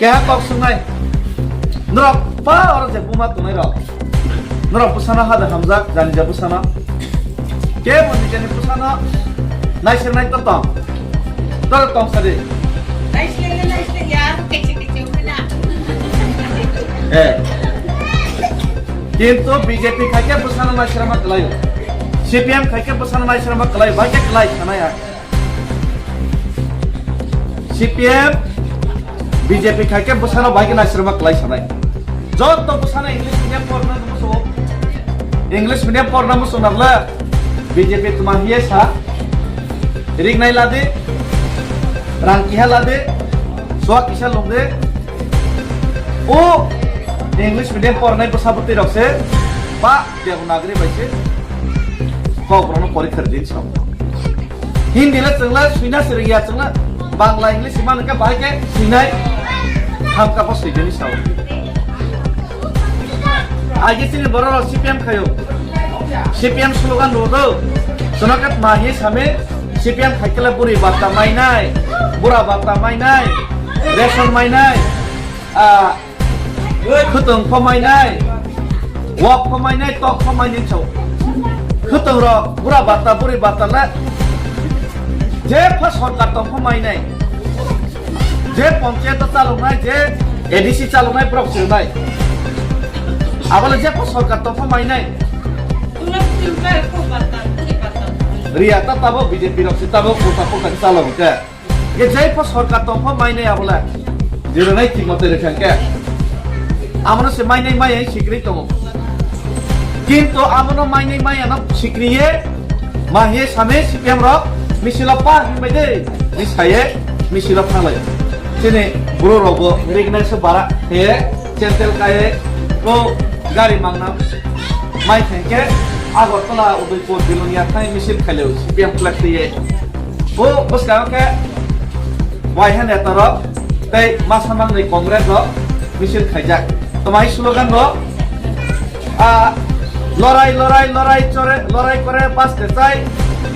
Kaya kok sungai. Nerok pa orang je pumat tunai rok. Nerok pusana hada hamzak jani je pusana. Kaya mau jani pusana. Nice night totong. Totong sadi. Nice ya, kecil-kecil mana. Kintu BJP kaya pusana masyarakat kelayu. CPM kaya pusana masyarakat kelayu. Banyak kelayu sana ya. CPM BJP kaya pusana banyak masyarakat kelayu sana. Jod to pusana English medium purna musuh nagla. BJP tumahiye sa. Ring naik lade. Rangkiha lade. Suak kisah lomde. Oh, English medium purna itu sahabat tidak se. Pak dia nagri baca. Kau pernah pori kerjin sama. Hindi lah cenglah, Sina sering ya cenglah. Bangla English mana ke baik ke? Sina ham kapal sejenis sama. Aja sini baru CPM kayu. CPM slogan dulu. Sonakat mahis kami CPM kailah puri bata mainai, bura bata mainai, ration mainai, kutung pemainai, wak pemainai, tok pemainin cow. Kutung rok, bura bata puri bata lah. Je pas horkat tong pemainai, je pomcet calonai, je edisi calonai profesional. Awalnya je pas horkat tong pemainai. Ria tabo BJP nak tabo kota calon ke. Ye jai pas horkat tong pemainai awalnya. Jadi naik tik mata rekan ke. Amano se mainai mai sikri tong. Kintu amano mainai mai anak sikri ye. Mahye same CPM rok. Misilapa himede. Misaye misilapa lagi. Sini bro robo regna sebara he centel kaye ko gari mangna mai thanke Agartala Udaipur Bilonia Thai misil khale CPM flag ye o bos ka ke waihan etaro tai masamang nei congress ro misil khajak tomai slogan ro লড়াই চরে লড়াই করে বাঁচতে চাই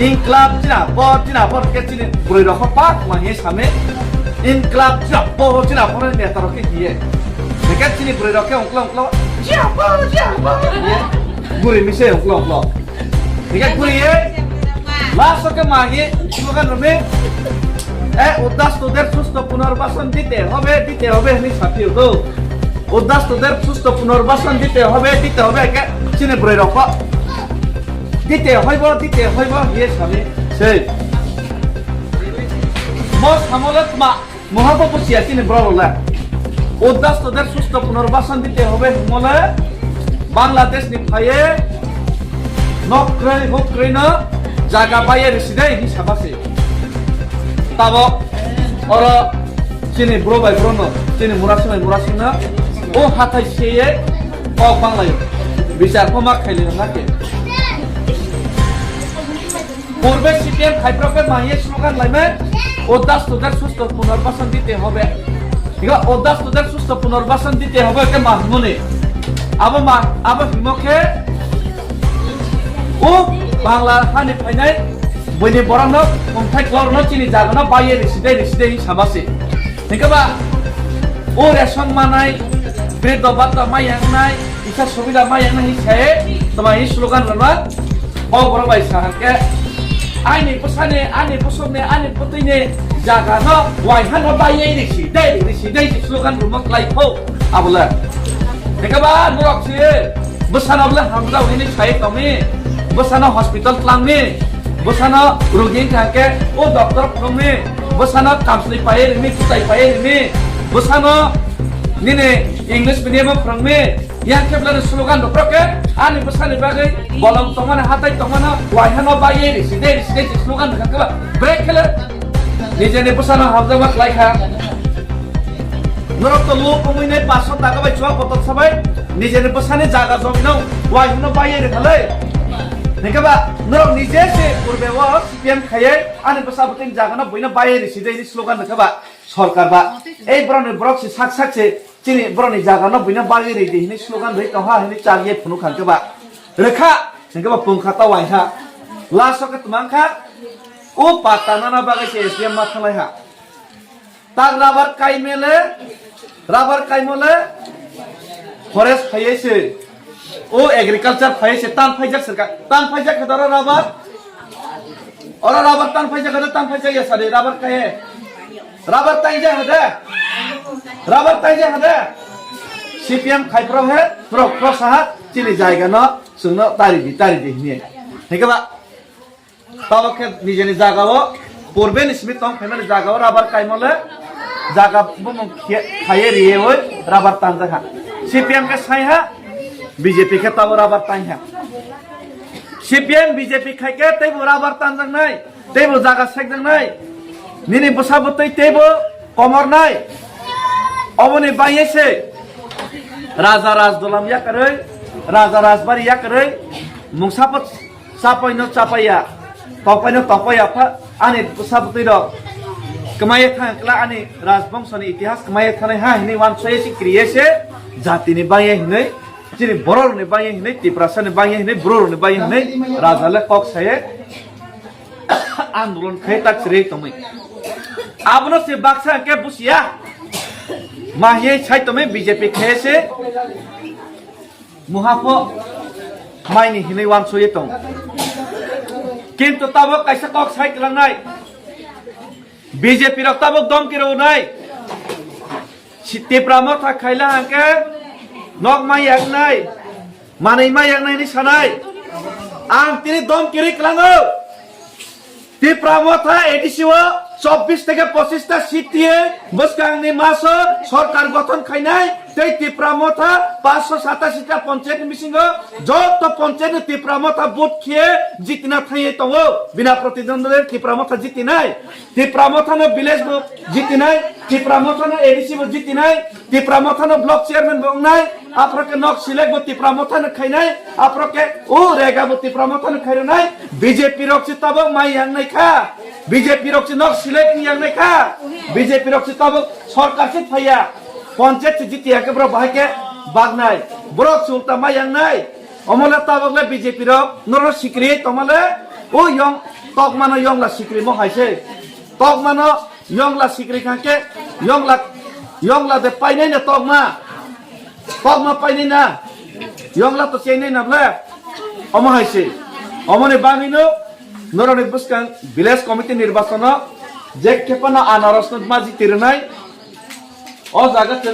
ইনকলাব চিনাপর কে চিনি বুড়ি রখ পাক মাহিয়ে সামনে ইনকলাব চিনাপর নেতারকে দিয়ে দেখে চিনি বুড়ি রখে অঙ্কল চিনাপর বুড়ি মিশে অঙ্কল দেখে বুড়িয়ে লাস্টকে মাহিয়ে স্লোগান রবে উদ্দাস তোদের সুস্থ পুনর্বাসন দিতে হবে আমি সাথী হতো উদ্দাস তোদের সুস্থ পুনর্বাসন দিতে হবে একে চিনি বুড়ি রখ দিতে হইব ইয়ে সামনে সেই মহামলত মহাপসিয়া চিনি বড়লা উদ্দাস তোদের সুস্থ পুনর্বাসন দিতে হবে মলে বাংলাদেশ নিফায়ে নক্রৈনো জায়গা পাইয়ে রেসিডে হিসাবাসে তাব অর চিনি ব্রো বাই ব্রনো চিনি মুরাসিনা ও হাতাই সেয়ে কক বাংলায় বিচার কমা খাইলে নাকে পূর্বে সিপিএম খাইপ্রকে মাহিয়ে স্লোগান লাইমে উদ্দাস তোদের সুস্থ পুনর্বাসন দিতে হবে ঠিক আছে উদ্দাস তোদের সুস্থ পুনর্বাসন দিতে হবে কে মাহমুনে আবো হিমকে ও বাংলা হানি ফাইনাই বইনি বরানো কমথাই ক্লরনো চিনি জাগনা বাইয়ে রেসিডে হিসাবাসে ঠিক আছে ও রেশন মানাই বেদ বাতা মাইয়াংনাই ইসা সুবিধা মাইয়াংনাই হিসাবে তোমার এই স্লোগান লানা ও বড় by সাহাকে Ani pesane, ani putine jaga no waihan bayi risi slogan rumah kelai po abula. Mereka bah nurok sih, besana abula hamzah ini saya kami, besana hospital telang ni, besana rugi kakek, oh dokter pelang ni, besana kamsli payir ini, kutai payir ini, besana ni English medium pelang ni. Yang kebetulan slogan dokter ke, ani pesan bagai bolong teman hatai teman wahana bayi sini slogan dekat ke, break kelar, ni jadi pesan hamzah mak laika. Norok tu lu peminat pasok tak kau cuak kotor sabai, ni jadi pesan jaga zominau wahana bayi dekalai. Nika ba, norok ni jadi kurbewa CPM kaya, ani pesan betul jaga na boina bayi sini slogan dekat ba, sarkar ba, brok si sak si Cini berani jaga no punya bagi ready ini slogan dari kau ini cari penuh kan coba reka sehingga bapung kata wajah langsung ke temangka patana na bagai CSDM masalah তার rubber কাইমলে forest ফাইয়েছে ও agriculture ফাইয়েছে টান ফাইজাক সরকার টান ফাইজাক ধরো rubber ওরা rubber টান ফাইজাক টান ফাইজাক সারে rubber কায়ে rubber তাইজে হদে rubber তাইজে হদে সিপিএম খাইপ্র হে প্র সাহা চিনি জায়গা ন সুনো তারিদি নিয়ে ঠিক আছে তাবকে নিজেনি জায়গাও পূর্বে নিসমি তং ফেমালি জায়গাও রাবার কাইমলে জায়গা খাইয়ে রিয়ে ওই রাবার টান জায়গা সিপিএম के साइहा बीजेपी के तब राबर ताइहा सीपीएम बीजेपी खाइके तेबो राबर तानजों नै तेबो जागा सेकजों नै निनि बसाबतै तेबो कमर नै अबनि बायेसे राजा राजदोलाम याकरै राजा राजबारी याकरै मुंसापत सापैनो चापाया तपैनो तपया फा आनि बसाबतै र कमाये थांकला आनि राजवंशनि इतिहास कमाये थानाय हा हिनि वानसयेसि क्रियेसे जातिनि बाये हिनै जिनि बररनि बाये हिनै तिप्रासानि बाये हिनै ब्ररनि बाये हिनै राजाले कक साये आंदोलन खै ताक्सरे तमै आबनो से बाक्सा के बुसिया माहिए छाय तमै बीजेपी खेसे मुहाफो माइनि हिनै वानसये तं किन्तु ताबो काइसा कक साय कलांनाय बीजेपी रक ताबो दम किरो नाय तिप्रामो थाखायला हांके नक माइ यागनाय मानै माइ यागनायनि सानाय आं तिनि दम किरि कलाङो तिप्रामो था एडिसिओ 24 থেকে 25টা সিট দিয়ে বসকাংনি মাসো সরকার গঠন খাইনাই তেই তিপ্রামথা 587টা পঞ্চায়েত মিসিং যত পঞ্চায়েত তিপ্রামথা ভোট খেয়ে জিতনা থাইয়ে তঙ্গ বিনা প্রতিদ্বন্দ্বীদের Tipra Motha জিতিনাই তিপ্রামথানো village জিতিনাই তিপ্রামথানো ADC জিতিনাই তিপ্রামথানো block chairman বংনাই আপনাকে নক সিলেক্ট তিপ্রামথানো খাইনাই আপনাকে ও রেগা তিপ্রামথানো খাইনাই বিজেপি রক্ষিত তব মাই ইয়াংনাই খা बीजेपी रक्षी नक सिलेक्ट नहीं खा बीजेपी रक्षी तब सरकार से फैया पंचायत से जीती के ब्रो भाई के बागनाय ब्रक सुलता मा यांगनाय अमले तबगले बीजेपी रक नर सिक्री तमले ओ यंग तक मानो यंगला सिक्री मो हाइसे तक मानो यंगला सिक्री खाके यंगला दे पाइने न तक मा पाइने ना यंगला तो चेने नबले अम हाइसे अमने बागिनो नरनि बुस्कां विलेज कमिटी निर्वाचन जे खेपना आनारस माजी तिरनाय अ जागात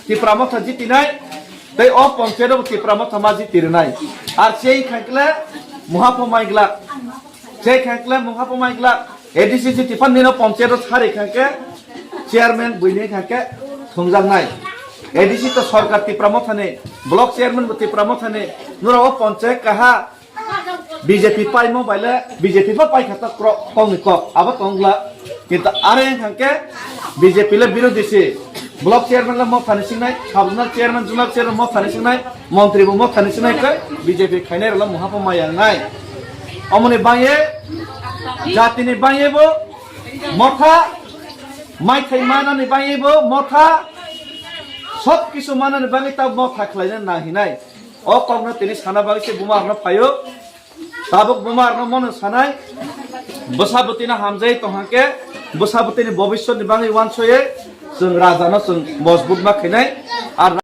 तिप्रामथा जितिनाय तै अ पंचायत तिप्रामथा माजी तिरनाय आर सेई खांकले मुहाफो माइगला एडीसी जि तिफान निनो पंचायत सारि खांके चेयरमैन बुइने खांके थंजांनाय एडीसी तो सरकार तिप्रामथाने ब्लॉक चेयरमैन तिप्रामथाने नुरा अ पंचायत कहा बीजेपी पाइ मोबाइल बीजेपी पाइ खाता कौन कक अब कौंगला किंतु आरे खांके बीजेपी ले विरोधी से ब्लॉक चेयरमैन ले मो थाने सिंगनाय साबना चेयरमैन जुलाब चेयरमैन मो थाने सिंगनाय मंत्री बो मो थाने सिंगनाय के बीजेपी खाइने रला मुहापो मायांगनाय अमने बाये जातिनि बाये बो मथा माइ थाइ मानानि बाये बो मथा सब किसु मानानि बाये ता मो थाखलायना नाहिनाय अ कौन तिनि साना बागे से बुमारनो फायो ताबक बुमारनो मन सानाय बसाबतीना हामजाय तहाके बसाबतीनि भविष्यनि बागै वानसये जों राजानो जों मजबुत मा खैनाय आर